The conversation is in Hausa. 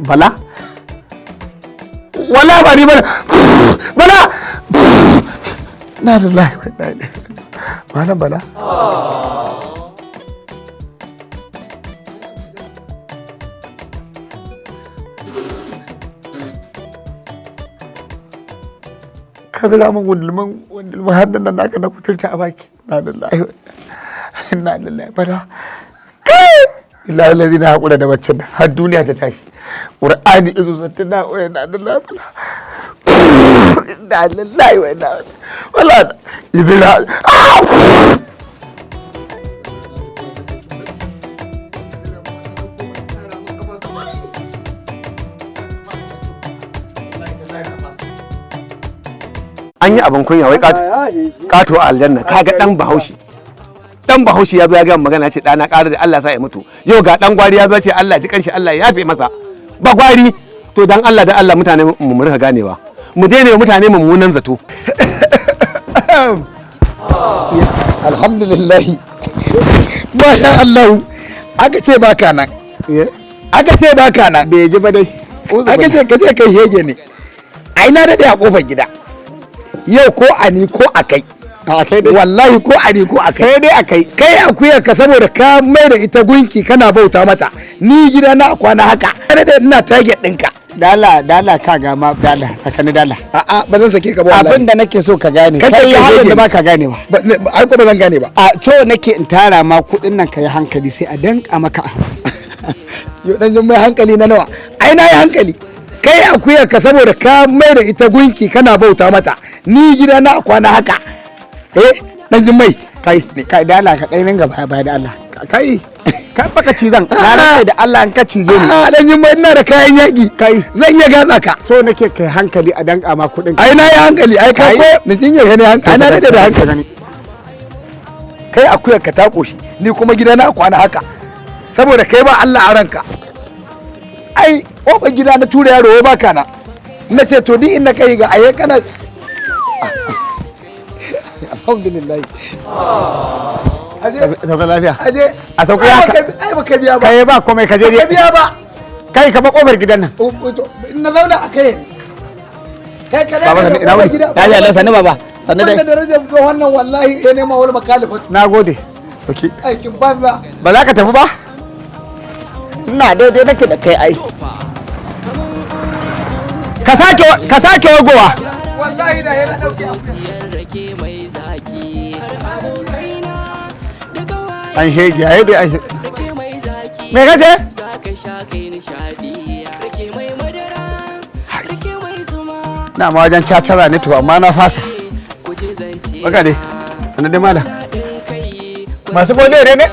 Bala? Wala ba ni bala. Bala! Na da lai wallahi. Malam Bala. Ka zira min wandulman hannun nan naka na kuturta a baki. Na da lai. Na da lai Bala. Illa lazi na haƙura da waccan har duniya ta tashi. Ƙur'ani izu sattin na haƙura na da lai Bala. Na da lai wala idira. An yi abin kunya wai kato a aljanna kaga dan bahaushe ya zo ya ga magana ce dana ƙara da Allah sa ya mutu yau ga dan gwari ya zo ce Allah ji kanshi Allah ya yafe masa ba gwari to dan Allah da Allah mutane mu rika ganewa mu daina mutane mummunan zato. Alhamdulillah masha Allah aka ce baka nan bai ji ba dai aka ce kaje kai hege ne ai na dade a kofar gida yau ko ani ko akai wallahi ko ani ko akai sai dai akai kai akuya ka saboda ka mai da ita gunki kana bauta mata ni gida na kwana haka da ina target ɗinka dala ka ga ma dala sakani dala a'a ba zan sake ka ba wallahi abinda nake so ka gane kai halin da ba ka gane ba ai ko ba zan gane ba a to nake in tara ma kudin nan kai hankali sai a danka maka yo dan jin mai hankali na nawa ai na yi hankali kai akuya ka saboda ka mai da ita gunki kana bauta mata ni gida na kwana haka dan jin mai kai dala ka dai nan gaba da Allah kai baka cizan na da Allah an ka cije ni dan yin mai ina da kayan yaki kai zan iya gatsa ka so nake kai hankali a danka ma kudin ai na yi hankali ai kai ko ni dinga gane hankali ana da hankali kai akuya ka ta koshi ni kuma gida na kwana haka saboda kai ba Allah a ranka ai kofar gida na tura yaro wai baka na ce to ni in na kai ga aye kana alhamdulillah sauka lafiya a sauka ya ai baka biya ba kai ba komai ka je dai biya ba kai ka ba kofar gidan nan in na zauna a kai ka da ina wani ya Allah sani baba sani dai wannan darajar ko wannan wallahi ya nema wani makalifa nagode okay aikin banza ba za ka tafi ba ina daidai nake da kai ai ka sake wagowa wallahi da yana dauke an shege yayi dai me kace na ma wajen cacara ne to amma na fasa baka dai ana dai mala masu gode ne